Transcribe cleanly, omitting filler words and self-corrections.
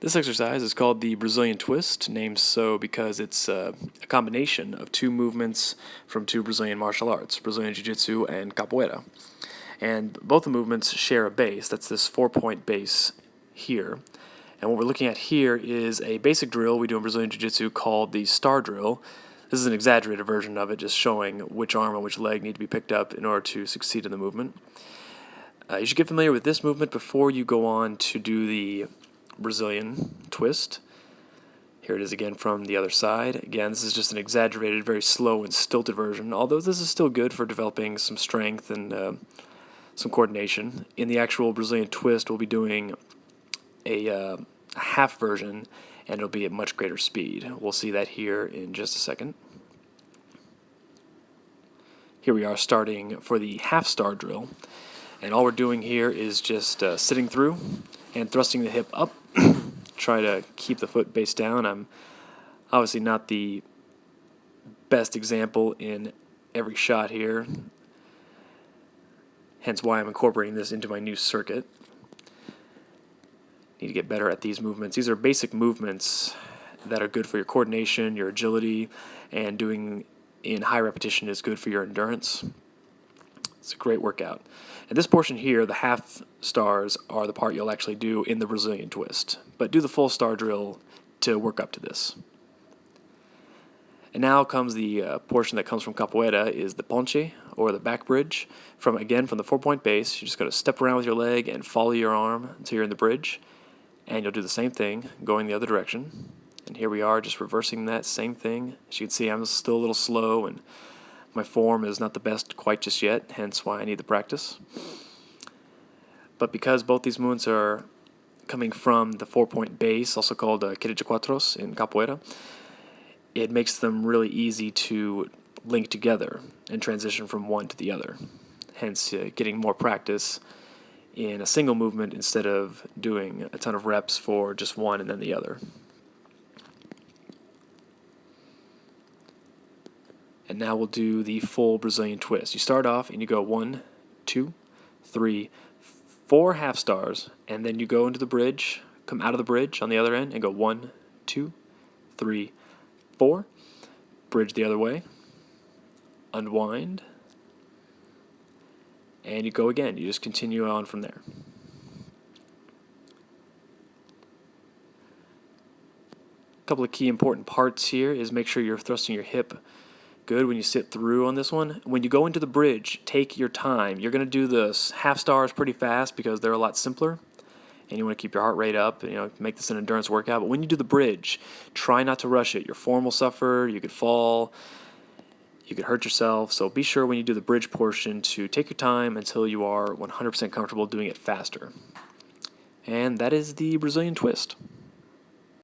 This exercise is called the Brazilian twist, named so because it's a combination of two movements from two Brazilian martial arts, Brazilian Jiu-jitsu and Capoeira. And both the movements share a base, that's this 4-point base here. And what we're looking at here is a basic drill we do in Brazilian Jiu-jitsu called the star drill. This is an exaggerated version of it, just showing which arm and which leg need to be picked up in order to succeed in the movement. You should get familiar with this movement before you go on to do the Brazilian twist. Here it is again from the other side. Again, this is just an exaggerated, very slow and stilted version, although this is still good for developing some strength and some coordination. In the actual Brazilian twist, we'll be doing a half version, and it'll be at much greater speed. We'll see that here in just a second. Here we are starting for the half star drill, and all we're doing here is just sitting through and thrusting the hip up. Try to keep the foot base down. I'm obviously not the best example in every shot here, hence why I'm incorporating this into my new circuit. Need to get better at these movements. These are basic movements that are good for your coordination, your agility, and doing in high repetition is good for your endurance. It's a great workout. And this portion here, the half stars, are the part you'll actually do in the Brazilian twist. But do the full star drill to work up to this. And now comes the portion that comes from Capoeira, is the ponche, or the back bridge. From the 4-point base, you just got to step around with your leg and follow your arm until you're in the bridge. And you'll do the same thing, going the other direction. And here we are, just reversing that same thing. As you can see, I'm still a little slow, and my form is not the best quite just yet, hence why I need the practice. But because both these movements are coming from the 4-point base, also called queda de quatros in Capoeira, it makes them really easy to link together and transition from one to the other. Hence, getting more practice in a single movement instead of doing a ton of reps for just one and then the other. And now we'll do the full Brazilian twist. You start off and you go 1, 2, 3, 4 half stars, and then you go into the bridge, come out of the bridge on the other end, and go 1, 2, 3, 4. Bridge the other way, unwind, and you go again. You just continue on from there. A couple of key important parts here is make sure you're thrusting your hip good when you sit through on this one. When you go into the bridge, take your time. You're going to do the half stars pretty fast because they're a lot simpler, and you want to keep your heart rate up, make this an endurance workout. But when you do the bridge, try not to rush it. Your form will suffer, you could fall, you could hurt yourself. So be sure when you do the bridge portion to take your time until you are 100% comfortable doing it faster. And that is the Brazilian twist.